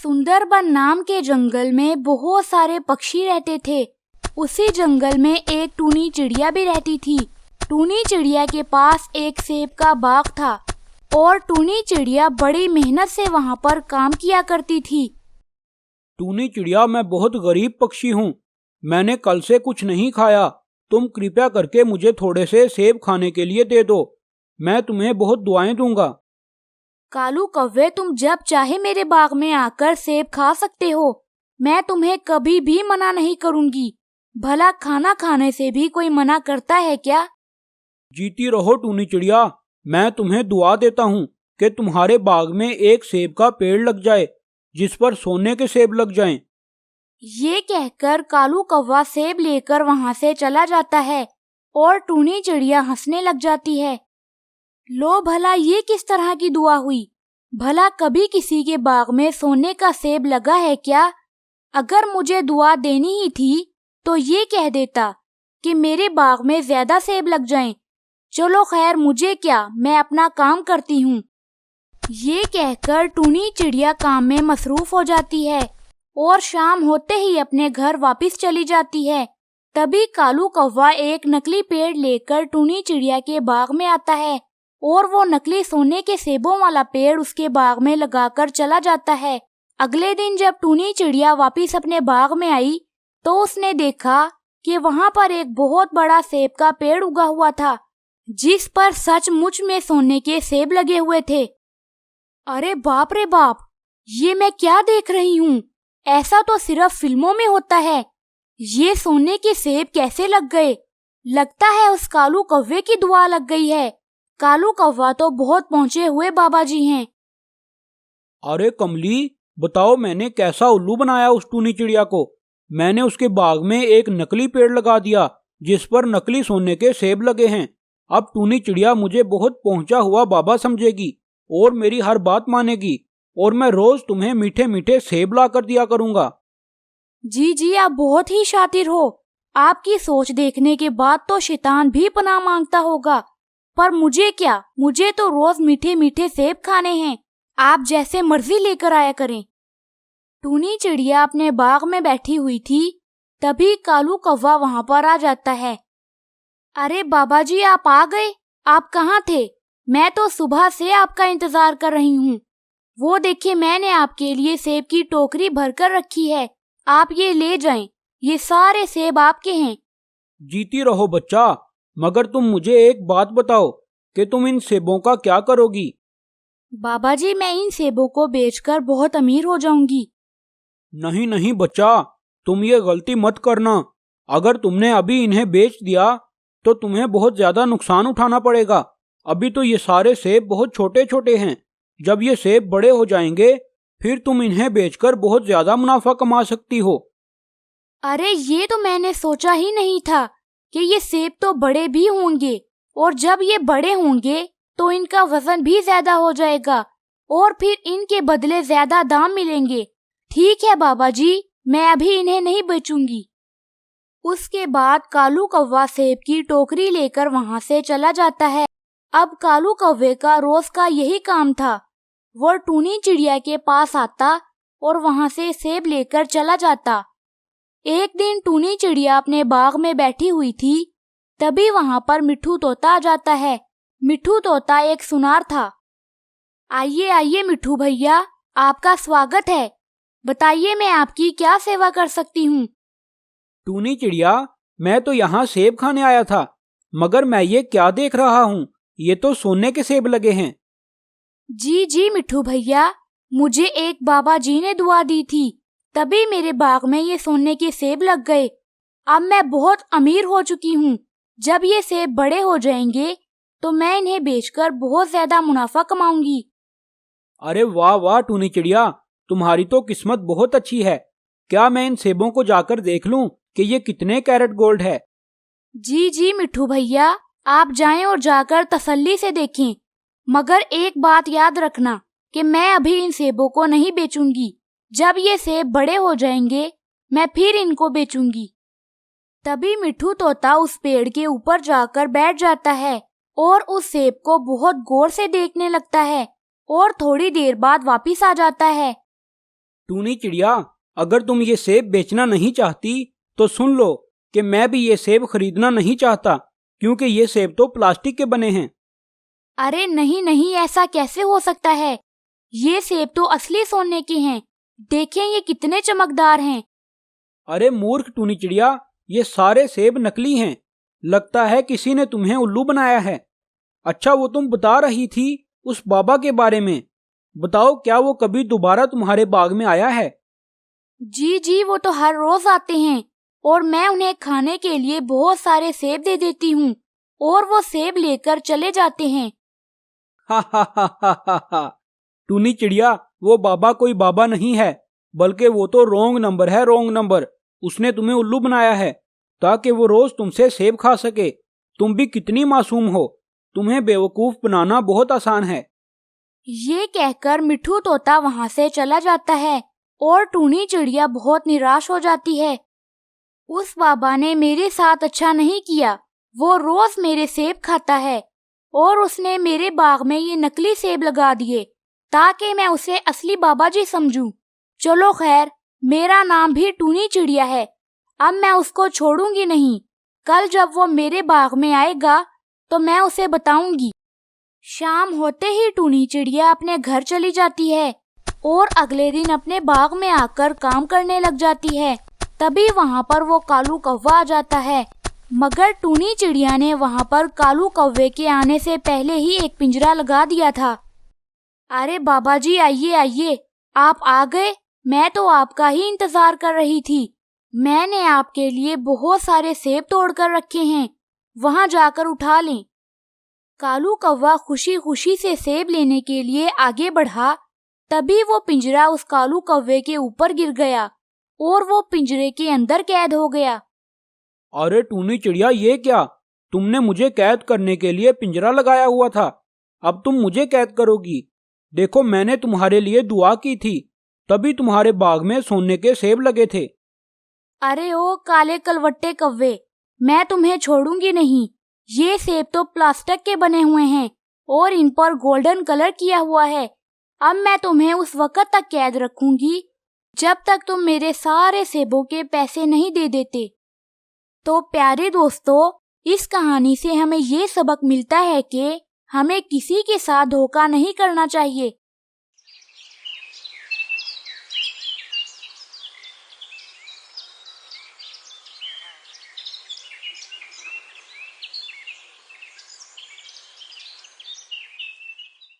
सुंदरबन नाम के जंगल में बहुत सारे पक्षी रहते थे। उसी जंगल में एक टूनी चिड़िया भी रहती थी। टूनी चिड़िया के पास एक सेब का बाग था और टूनी चिड़िया बड़ी मेहनत से वहाँ पर काम किया करती थी। टूनी चिड़िया, मैं बहुत गरीब पक्षी हूँ। मैंने कल से कुछ नहीं खाया। तुम कृपया करके मुझे थोड़े से सेब खाने के लिए दे दो। मैं तुम्हें बहुत दुआएं दूंगा। कालू कौवे, तुम जब चाहे मेरे बाग में आकर सेब खा सकते हो। मैं तुम्हें कभी भी मना नहीं करूंगी। भला खाना खाने से भी कोई मना करता है क्या? जीती रहो टूनी चिड़िया। मैं तुम्हें दुआ देता हूँ कि तुम्हारे बाग में एक सेब का पेड़ लग जाए जिस पर सोने के सेब लग जाएं। ये कहकर कालू कौवा सेब लेकर वहाँ से चला जाता है और टूनी चिड़िया हंसने लग जाती है। लो भला, ये किस तरह की दुआ हुई? भला कभी किसी के बाग में सोने का सेब लगा है क्या? अगर मुझे दुआ देनी ही थी तो ये कह देता कि मेरे बाग में ज्यादा सेब लग जाएं। चलो खैर, मुझे क्या, मैं अपना काम करती हूँ। ये कहकर टूनी चिड़िया काम में मसरूफ हो जाती है और शाम होते ही अपने घर वापस चली जाती है। तभी कालू कौवा एक नकली पेड़ लेकर टूनी चिड़िया के बाग में आता है और वो नकली सोने के सेबों वाला पेड़ उसके बाग में लगाकर चला जाता है। अगले दिन जब टूनी चिड़िया वापस अपने बाग में आई तो उसने देखा कि वहाँ पर एक बहुत बड़ा सेब का पेड़ उगा हुआ था जिस पर सचमुच में सोने के सेब लगे हुए थे। अरे बाप रे बाप, ये मैं क्या देख रही हूँ? ऐसा तो सिर्फ फिल्मों में होता है। ये सोने के सेब कैसे लग गए? लगता है उस कालू कौवे की दुआ लग गई है। कालू कौवा तो बहुत पहुँचे हुए बाबा जी हैं। अरे कमली, बताओ मैंने कैसा उल्लू बनाया उस टूनी चिड़िया को। मैंने उसके बाग में एक नकली पेड़ लगा दिया जिस पर नकली सोने के सेब लगे हैं। अब टूनी चिड़िया मुझे बहुत पहुंचा हुआ बाबा समझेगी और मेरी हर बात मानेगी और मैं रोज तुम्हें मीठे मीठे सेब ला कर दिया करूंगा। जी जी, आप बहुत ही शातिर हो। आपकी सोच देखने के बाद तो शैतान भी पनाह मांगता होगा। पर मुझे क्या, मुझे तो रोज मीठे मीठे सेब खाने हैं। आप जैसे मर्जी लेकर आया करें। टूनी चिड़िया अपने बाग में बैठी हुई थी। तभी कालू कौवा वहाँ पर आ जाता है। अरे बाबा जी, आप आ गए? आप कहाँ थे? मैं तो सुबह से आपका इंतजार कर रही हूँ। वो देखिए, मैंने आपके लिए सेब की टोकरी भरकर रखी है। आप ये ले जाएं। ये सारे सेब आपके हैं। जीती रहो बच्चा, मगर तुम मुझे एक बात बताओ कि तुम इन सेबों का क्या करोगी? बाबा जी, मैं इन सेबों को बेचकर बहुत अमीर हो जाऊंगी। नहीं नहीं बच्चा, तुम ये गलती मत करना। अगर तुमने अभी इन्हें बेच दिया तो तुम्हें बहुत ज्यादा नुकसान उठाना पड़ेगा। अभी तो ये सारे सेब बहुत छोटे छोटे हैं। जब ये सेब बड़े हो जाएंगे फिर तुम इन्हें बेचकर बहुत ज्यादा मुनाफा कमा सकती हो। अरे ये तो मैंने सोचा ही नहीं था कि ये सेब तो बड़े भी होंगे और जब ये बड़े होंगे तो इनका वजन भी ज्यादा हो जाएगा और फिर इनके बदले ज्यादा दाम मिलेंगे। ठीक है बाबा जी, मैं अभी इन्हें नहीं बेचूंगी। उसके बाद कालू कौवा सेब की टोकरी लेकर वहाँ से चला जाता है। अब कालू कौवे का रोज का यही काम था। वो टूनी चिड़िया के पास आता और वहाँ से सेब लेकर चला जाता। एक दिन टूनी चिड़िया अपने बाग में बैठी हुई थी। तभी वहाँ पर मिट्ठू तोता आ जाता है। मिट्ठू तोता एक सुनार था। आइए आइए मिट्ठू भैया, आपका स्वागत है। बताइए मैं आपकी क्या सेवा कर सकती हूँ? टूनी चिड़िया, मैं तो यहाँ सेब खाने आया था, मगर मैं ये क्या देख रहा हूँ? ये तो सोने के सेब लगे हैं। जी जी मिट्ठू भैया, मुझे एक बाबा जी ने दुआ दी थी, तभी मेरे बाग में ये सोने के सेब लग गए। अब मैं बहुत अमीर हो चुकी हूँ। जब ये सेब बड़े हो जाएंगे तो मैं इन्हें बेचकर बहुत ज्यादा मुनाफा कमाऊंगी। अरे वाह वाह टूनी चिड़िया, तुम्हारी तो किस्मत बहुत अच्छी है। क्या मैं इन सेबों को जाकर देख लूं कि ये कितने कैरेट गोल्ड है? जी जी मिट्ठू भैया, आप जाएं और जाकर तसल्ली से देखें। मगर एक बात याद रखना कि मैं अभी इन सेबों को नहीं बेचूंगी। जब ये सेब बड़े हो जाएंगे मैं फिर इनको बेचूंगी। तभी मिट्ठू तोता उस पेड़ के ऊपर जाकर बैठ जाता है और उस सेब को बहुत गौर से देखने लगता है और थोड़ी देर बाद वापिस आ जाता है। टूनी चिड़िया, अगर तुम ये सेब बेचना नहीं चाहती तो सुन लो कि मैं भी ये सेब खरीदना नहीं चाहता, क्योंकि ये सेब तो प्लास्टिक के बने हैं। अरे नहीं नहीं, ऐसा कैसे हो सकता है? ये सेब तो असली सोने के हैं। देखें ये कितने चमकदार हैं। अरे मूर्ख टूनी चिड़िया, ये सारे सेब नकली हैं। लगता है किसी ने तुम्हें उल्लू बनाया है। अच्छा, वो तुम बता रही थी उस बाबा के बारे में, बताओ क्या वो कभी दोबारा तुम्हारे बाग में आया है? जी जी, वो तो हर रोज आते हैं और मैं उन्हें खाने के लिए बहुत सारे सेब दे देती हूँ और वो सेब लेकर चले जाते हैं। हा हा हा हा हा हा। टूनी चिड़िया, वो बाबा कोई बाबा नहीं है, बल्कि वो तो रॉन्ग नंबर है, रॉन्ग नंबर। उसने तुम्हें उल्लू बनाया है ताकि वो रोज तुमसे सेब खा सके। तुम भी कितनी मासूम हो, तुम्हें बेवकूफ बनाना बहुत आसान है। ये कहकर मिठू तोता वहाँ से चला जाता है और टूनी चिड़िया बहुत निराश हो जाती है। उस बाबा ने मेरे साथ अच्छा नहीं किया। वो रोज मेरे सेब खाता है और उसने मेरे बाग में ये नकली सेब लगा दिए ताकि मैं उसे असली बाबा जी समझूं। चलो खैर, मेरा नाम भी टूनी चिड़िया है। अब मैं उसको छोड़ूंगी नहीं। कल जब वो मेरे बाग में आएगा तो मैं उसे बताऊंगी। शाम होते ही टूनी चिड़िया अपने घर चली जाती है और अगले दिन अपने बाग में आकर काम करने लग जाती है। तभी वहाँ पर वो कालू कौवा आ जाता है, मगर टूनी चिड़िया ने वहाँ पर कालू कौवे के आने से पहले ही एक पिंजरा लगा दिया था। अरे बाबा जी, आइए आइए, आप आ गए। मैं तो आपका ही इंतजार कर रही थी। मैंने आपके लिए बहुत सारे सेब तोड़ कर रखे हैं, वहाँ जाकर उठा लें। कालू कौवा खुशी खुशी से सेब लेने के लिए आगे बढ़ा। तभी वो पिंजरा उस कालू कौवे के ऊपर गिर गया और वो पिंजरे के अंदर कैद हो गया। अरे टूनी चिड़िया, ये क्या? तुमने मुझे कैद करने के लिए पिंजरा लगाया हुआ था, अब तुम मुझे कैद करोगी? देखो, मैंने तुम्हारे लिए दुआ की थी, तभी तुम्हारे बाग में सोने के सेब लगे थे। अरे ओ काले कलवट्टे कौवे, मैं तुम्हें छोड़ूंगी नहीं। ये सेब तो प्लास्टिक के बने हुए हैं और इन पर गोल्डन कलर किया हुआ है। अब मैं तुम्हें उस वक्त तक कैद रखूंगी जब तक तुम मेरे सारे सेबों के पैसे नहीं दे देते। तो प्यारे दोस्तों, इस कहानी से हमें ये सबक मिलता है कि हमें किसी के साथ धोखा नहीं करना चाहिए।